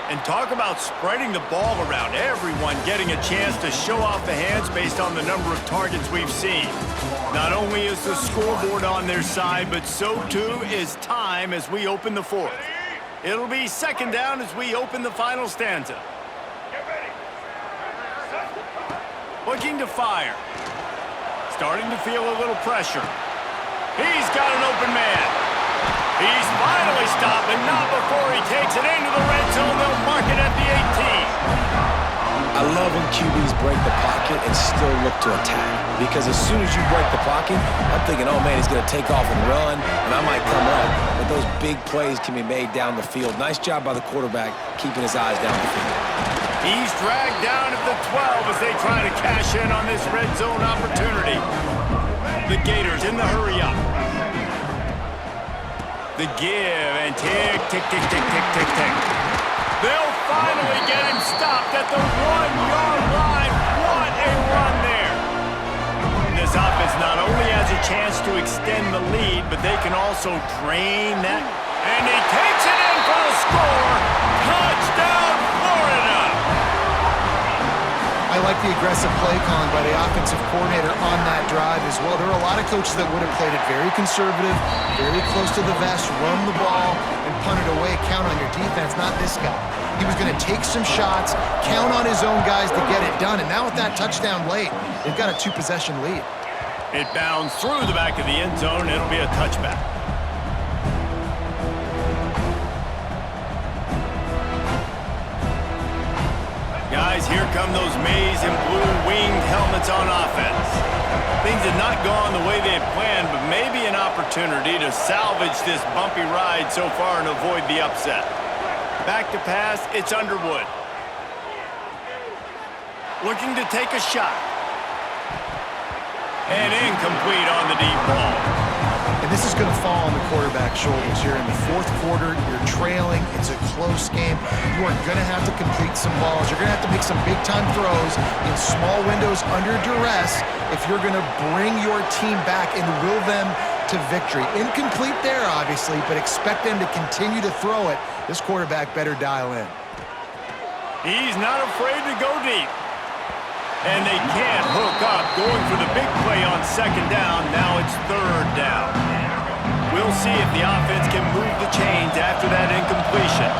[SPEAKER 1] And talk about spreading the ball around. Everyone getting a chance to show off the hands based on the number of targets we've seen. Not only is the scoreboard on their side, but so too is time as we open the fourth. It'll be second down as we open the final stanza. Looking to fire. Starting to feel a little pressure. He's got an open man. He's finally stopped, but not before he takes it into the red zone. They'll mark it at the 18.
[SPEAKER 2] I love when QBs break the pocket and still look to attack. Because as soon as you break the pocket, I'm thinking, oh man, he's going to take off and run, and I might come up. But those big plays can be made down the field. Nice job by the quarterback keeping his eyes down the field.
[SPEAKER 1] He's dragged down at the 12 as they try to cash in on this red zone opportunity. The Gators in the hurry-up. The give and tick, tick, tick, tick, tick, tick, tick. They'll finally get him stopped at the 1-yard line. What a run there. And this offense not only has a chance to extend the lead, but they can also drain that. And he takes it in for the score. Touchdown, Florida.
[SPEAKER 3] I like the aggressive play calling by the offensive coordinator on that drive as well. There are a lot of coaches that would have played it very conservative, very close to the vest, run the ball, and punt it away, count on your defense. Not this guy. He was going to take some shots, count on his own guys to get it done. And now with that touchdown late, they've got a 2-possession lead.
[SPEAKER 1] It bounds through the back of the end zone. It'll be a touchback. Guys, here come those maize and blue winged helmets on offense. Things had not gone the way they had planned, but maybe an opportunity to salvage this bumpy ride so far and avoid the upset. Back to pass, it's Underwood. Looking to take a shot. And incomplete on the deep ball.
[SPEAKER 3] And this is going to fall on the quarterback's shoulders here in the fourth quarter. You're trailing. It's a close game. You are going to have to complete some balls. You're going to have to make some big-time throws in small windows under duress if you're going to bring your team back and will them to victory. Incomplete there, obviously, but expect them to continue to throw it. This quarterback better dial in.
[SPEAKER 1] He's not afraid to go deep. And they can't hook up, going for the big play on second down. Now it's third down. We'll see if the offense can move the chains after that incompletion.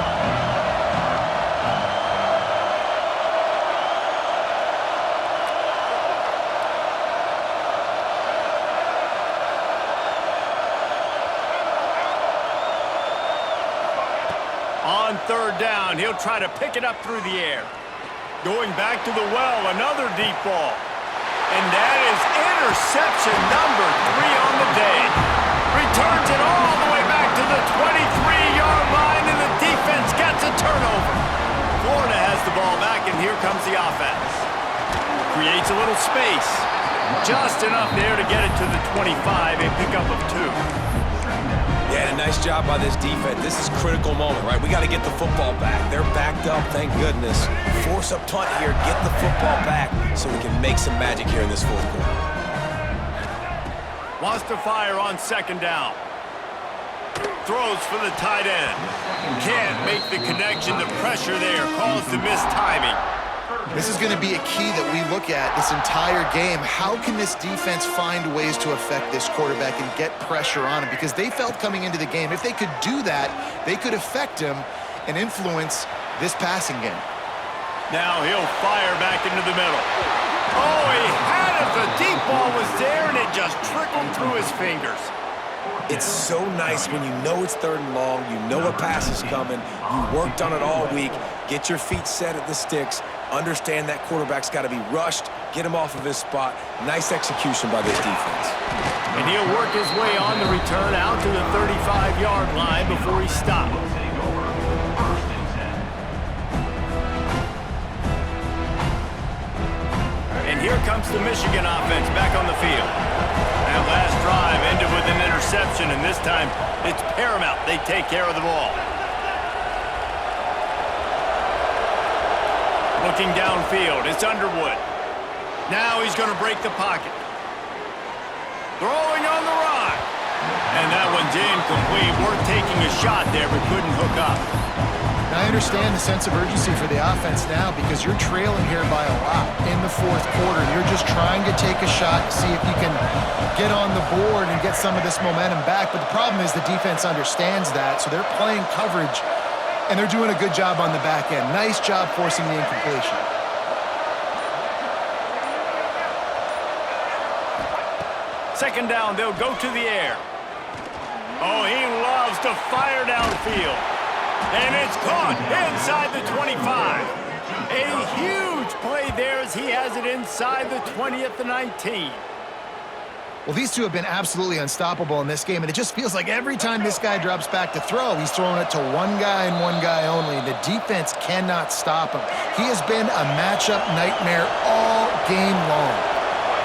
[SPEAKER 1] On third down, he'll try to pick it up through the air. Going back to the well, another deep ball. And that is interception number 3 on the day. Returns it all the way back to the 23-yard line, and the defense gets a turnover. Florida has the ball back, and here comes the offense. Creates a little space. Just enough there to get it to the 25, a pickup of 2.
[SPEAKER 2] Yeah, and a nice job by this defense. This is a critical moment, right? We got to get the football back. They're backed up, thank goodness. Force a punt here, get the football back so we can make some magic here in this fourth quarter.
[SPEAKER 1] Wants to fire on second down. Throws for the tight end. Can't make the connection. The pressure there caused the missed timing.
[SPEAKER 3] This is going to be a key that we look at this entire game. How can this defense find ways to affect this quarterback and get pressure on him? Because they felt coming into the game, if they could do that, they could affect him and influence this passing game.
[SPEAKER 1] Now he'll fire back into the middle. Oh, he had it. The deep ball was there, and it just trickled through his fingers.
[SPEAKER 2] It's so nice when you know it's third and long, you know a pass is coming, you worked on it all week, get your feet set at the sticks, understand that quarterback's got to be rushed, get him off of his spot. Nice execution by this defense.
[SPEAKER 1] And he'll work his way on the return out to the 35-yard line before he stops. And here comes the Michigan offense back on the field. That last drive ended with an interception, and this time it's paramount they take care of the ball. Looking downfield, it's Underwood. Now he's going to break the pocket. Throwing on the run. And that one's incomplete. Worth taking a shot there, but couldn't hook up.
[SPEAKER 3] Now, I understand the sense of urgency for the offense now because you're trailing here by a lot in the fourth quarter. You're just trying to take a shot to see if you can get on the board and get some of this momentum back. But the problem is the defense understands that, so they're playing coverage, and they're doing a good job on the back end. Nice job forcing the incompletion.
[SPEAKER 1] Second down, they'll go to the air. Oh, he loves to fire downfield. And it's caught inside the 25. A huge play there as he has it inside the 20 at the 19.
[SPEAKER 3] Well, these two have been absolutely unstoppable in this game, and it just feels like every time this guy drops back to throw, he's throwing it to one guy and one guy only. The defense cannot stop him. He has been a matchup nightmare all game long.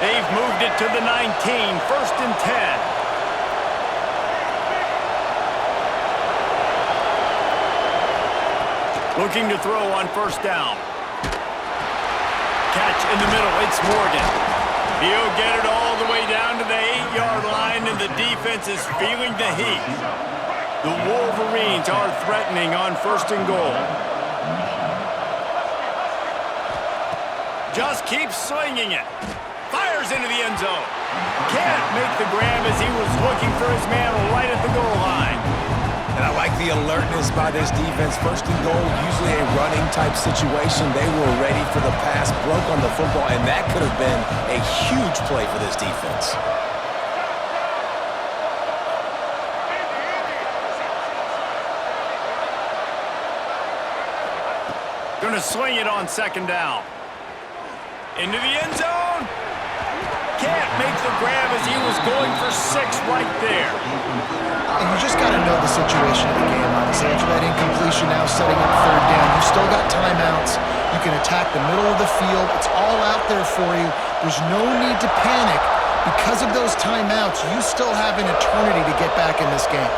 [SPEAKER 1] They've moved it to the 19, first and 10. Looking to throw on first down. Catch in the middle, it's Morgan. He'll get it all the way down to the 8-yard line, and the defense is feeling the heat. The Wolverines are threatening on first and goal. Just keeps swinging it. Fires into the end zone. Can't make the grab as he was looking for his man right at the goal line.
[SPEAKER 2] And I like the alertness by this defense. First and goal, usually a running type situation. They were ready for the pass, broke on the football, and that could have been a huge play for this defense.
[SPEAKER 1] Gonna sling it on second down. Into the end zone. Can't make the grab as he was going for 6 right there.
[SPEAKER 3] And you just got to know the situation of the game, honestly. After that incompletion now setting up third down, you've still got timeouts. You can attack the middle of the field. It's all out there for you. There's no need to panic. Because of those timeouts, you still have an eternity to get back in this game.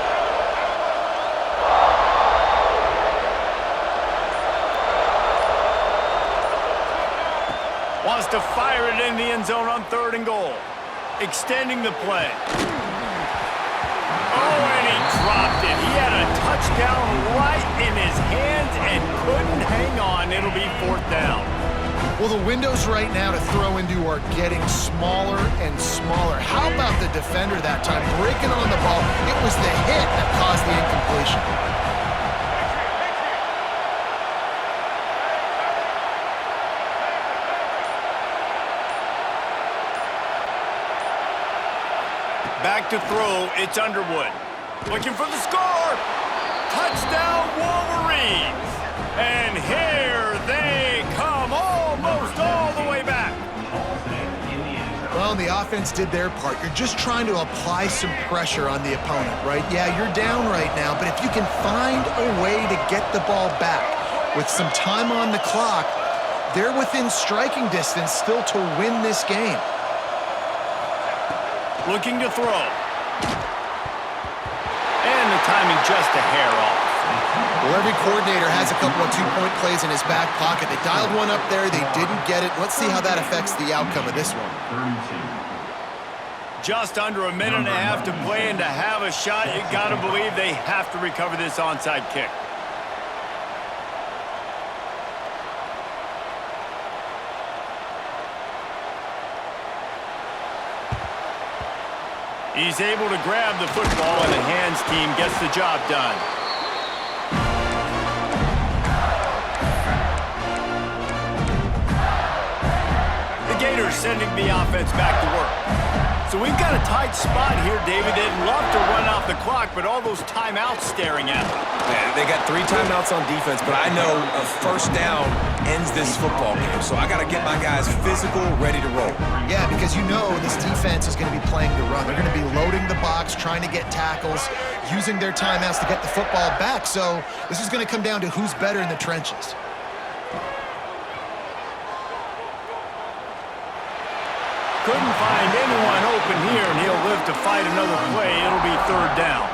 [SPEAKER 1] Wants to fire it in the end zone on 3rd and goal. Extending the play. Oh, and he dropped it. He had a touchdown right in his hands and couldn't hang on. It'll be 4th down.
[SPEAKER 3] Well, the windows right now to throw into are getting smaller and smaller. How about the defender that time breaking on the ball? It was the hit that caused the incompletion.
[SPEAKER 1] Back to throw, it's Underwood. Looking for the score! Touchdown Wolverines! And here they come, almost all the way back.
[SPEAKER 3] Well, the offense did their part. You're just trying to apply some pressure on the opponent, right? Yeah, you're down right now, but if you can find a way to get the ball back with some time on the clock, they're within striking distance still to win this game.
[SPEAKER 1] Looking to throw. And the timing just a hair off.
[SPEAKER 3] Well, every coordinator has a couple of two-point plays in his back pocket. They dialed one up there. They didn't get it. Let's see how that affects the outcome of this one.
[SPEAKER 1] Just under a minute and a half to play, and to have a shot, you got to believe they have to recover this onside kick. He's able to grab the football, and the hands team gets the job done. The Gators sending the offense back to work. So we've got a tight spot here, David. They'd love to run off the clock, but all those timeouts staring at them.
[SPEAKER 2] Yeah, they got 3 timeouts on defense, but I know a first down ends this football game. So I got to get my guys physical, ready to roll.
[SPEAKER 3] Yeah, because you know this defense is going to be playing the run. They're going to be loading the box, trying to get tackles, using their timeouts to get the football back. So this is going to come down to who's better in the trenches.
[SPEAKER 1] Couldn't find anyone open here, and he'll live to fight another play. It'll be 3rd down.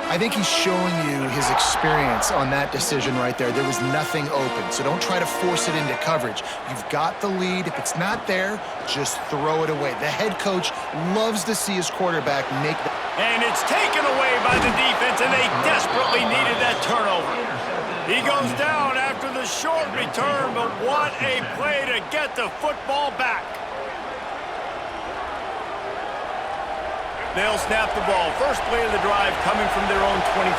[SPEAKER 3] I think he's showing you his experience on that decision right there. There was nothing open, so don't try to force it into coverage. You've got the lead. If it's not there, just throw it away. The head coach loves to see his quarterback make the...
[SPEAKER 1] And it's taken away by the defense, and they desperately needed that turnover. He goes down after the short return, but what a play to get the football back. They'll snap the ball. First play of the drive coming from their own 24.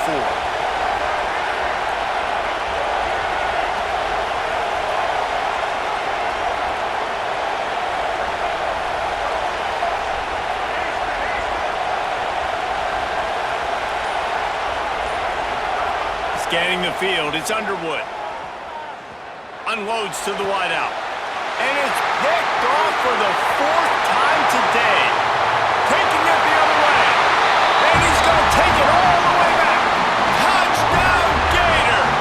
[SPEAKER 1] Scanning the field, it's Underwood. Unloads to the wideout. And it's picked off for the 4th time today. Taking it the other way. And he's going to take it all the way back. Touchdown, Gators!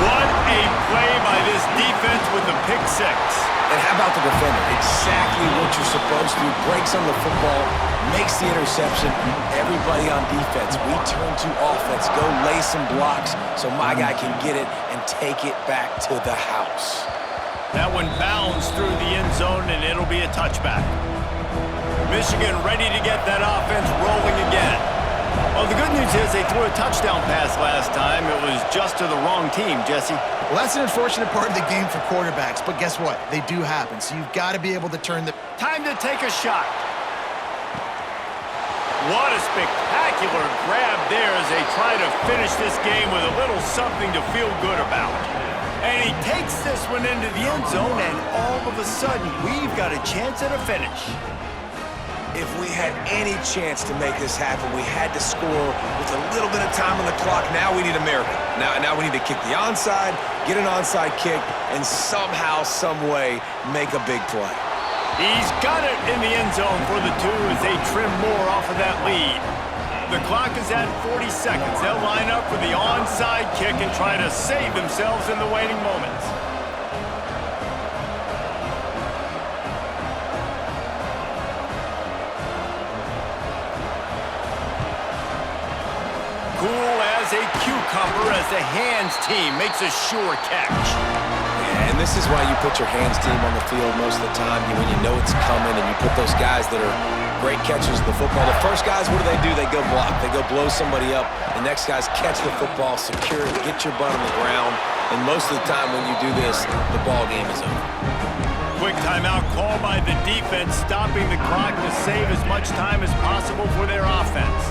[SPEAKER 1] What a play by this defense with the pick 6.
[SPEAKER 2] And how about the defender? Exactly what you're supposed to do. Breaks on the football, makes the interception. Everybody on defense, we turn to offense. Go lay some blocks so my guy can get it and take it back to the house.
[SPEAKER 1] That one bounds through the end zone, and it'll be a touchback. Michigan ready to get that offense rolling again. Well, the good news is they threw a touchdown pass last time. It was just to the wrong team, Jesse.
[SPEAKER 3] Well, that's an unfortunate part of the game for quarterbacks, but guess what? They do happen, so you've got to be able to turn the...
[SPEAKER 1] Time to take a shot. What a spectacular grab there as they try to finish this game with a little something to feel good about. And he takes this one into the end zone, and all of a sudden, we've got a chance at a finish.
[SPEAKER 2] if we had any chance to make this happen, we had to score with a little bit of time on the clock. Now we need a miracle. Now we need to kick the onside, get an onside kick, and somehow, some way, make a big play.
[SPEAKER 1] He's got it in the end zone for the 2 as they trim more off of that lead. The clock is at 40 seconds. They'll line up for the onside kick and try to save themselves in the waiting moments. Cool as a cucumber as the hands team makes a sure catch.
[SPEAKER 2] And this is why you put your hands team on the field most of the time, when you know it's coming, and you put those guys that are great catchers of the football. The first guys, what do? They go block. They go blow somebody up. The next guys catch the football, secure it, get your butt on the ground. And most of the time when you do this, the ball game is over.
[SPEAKER 1] Quick timeout call by the defense, stopping the clock to save as much time as possible for their offense.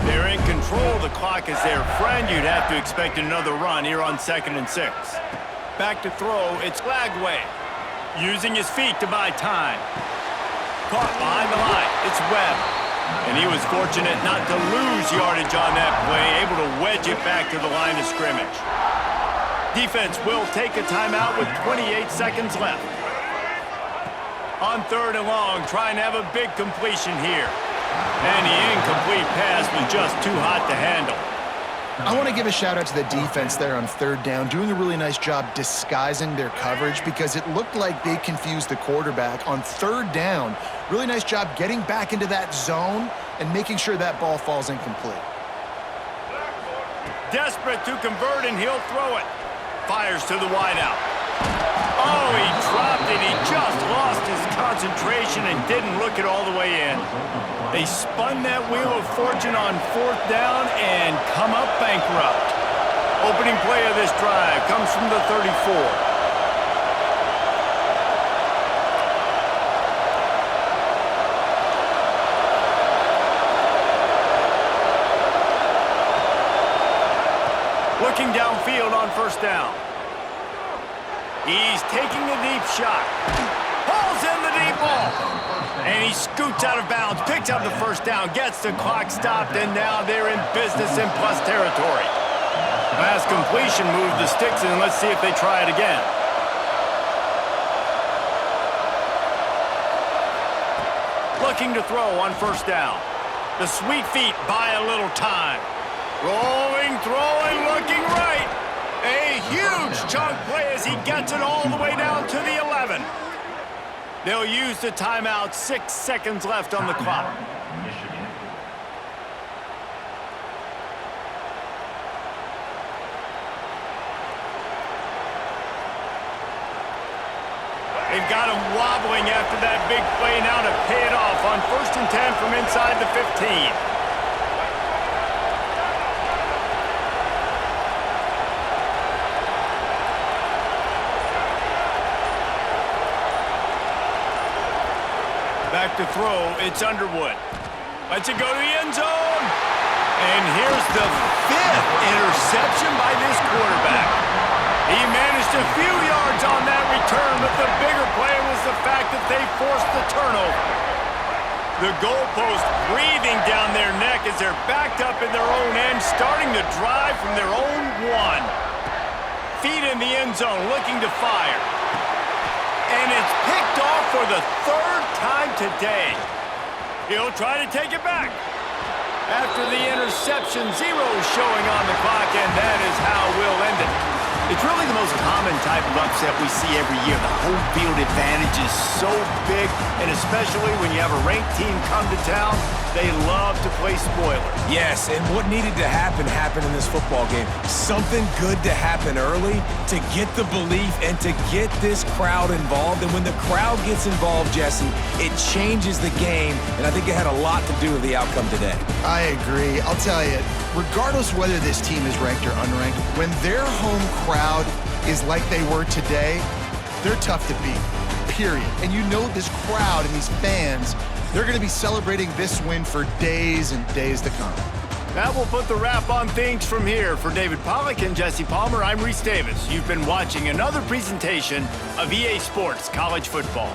[SPEAKER 1] They're in control. The clock is their friend. You'd have to expect another run here on 2nd and 6. Back to throw, it's Lagway. Using his feet to buy time. Caught behind the line, it's Webb. And he was fortunate not to lose yardage on that play, able to wedge it back to the line of scrimmage. Defense will take a timeout with 28 seconds left. On 3rd and long, trying to have a big completion here. And the incomplete pass was just too hot to handle.
[SPEAKER 3] I want to give a shout out to the defense there on 3rd down, doing a really nice job disguising their coverage because it looked like they confused the quarterback on 3rd down. Really nice job getting back into that zone and making sure that ball falls incomplete.
[SPEAKER 1] Desperate to convert, and he'll throw it. Fires to the wideout. Oh, he dropped it. He just lost his concentration and didn't look it all the way in. They spun that wheel of fortune on 4th down and come up bankrupt. Opening play of this drive comes from the 34. Looking downfield on 1st down. He's taking the deep shot. Pulls in the deep ball. And he scoots out of bounds, picks up the 1st down, gets the clock stopped, and now they're in business in plus territory. Pass completion moved the sticks, and let's see if they try it again. Looking to throw on 1st down. The sweet feet buy a little time. Rolling, throwing, looking right. A huge chunk play as he gets it all the way down to the 11. They'll use the timeout, 6 seconds left on the clock. They've got him wobbling after that big play now to pay it off on 1st and 10 from inside the 15. Back to throw, it's Underwood. Lets it go to the end zone. And here's the 5th interception by this quarterback. He managed a few yards on that return, but the bigger play was the fact that they forced the turnover. The goalpost breathing down their neck as they're backed up in their own end, starting to drive from their own 1. Feet in the end zone, looking to fire. And it's picked off for the 3rd time today. He'll try to take it back. After the interception, 0 showing on the clock, and that is how we'll end it. It's really the most common type of upset we see every year. The home field advantage is so big, and especially when you have a ranked team come to town, they love to play spoiler.
[SPEAKER 2] Yes, and what needed to happen happened in this football game. Something good to happen early to get the belief and to get this crowd involved. And when the crowd gets involved, Jesse, it changes the game, and I think it had a lot to do with the outcome today.
[SPEAKER 3] I agree. I'll tell you, regardless whether this team is ranked or unranked, when their home crowd is like they were today, they're tough to beat, period. And you know this crowd and these fans, they're going to be celebrating this win for days and days to come.
[SPEAKER 1] That will put the wrap on things from here. For David Pollack and Jesse Palmer, I'm Reese Davis. You've been watching another presentation of EA Sports College Football.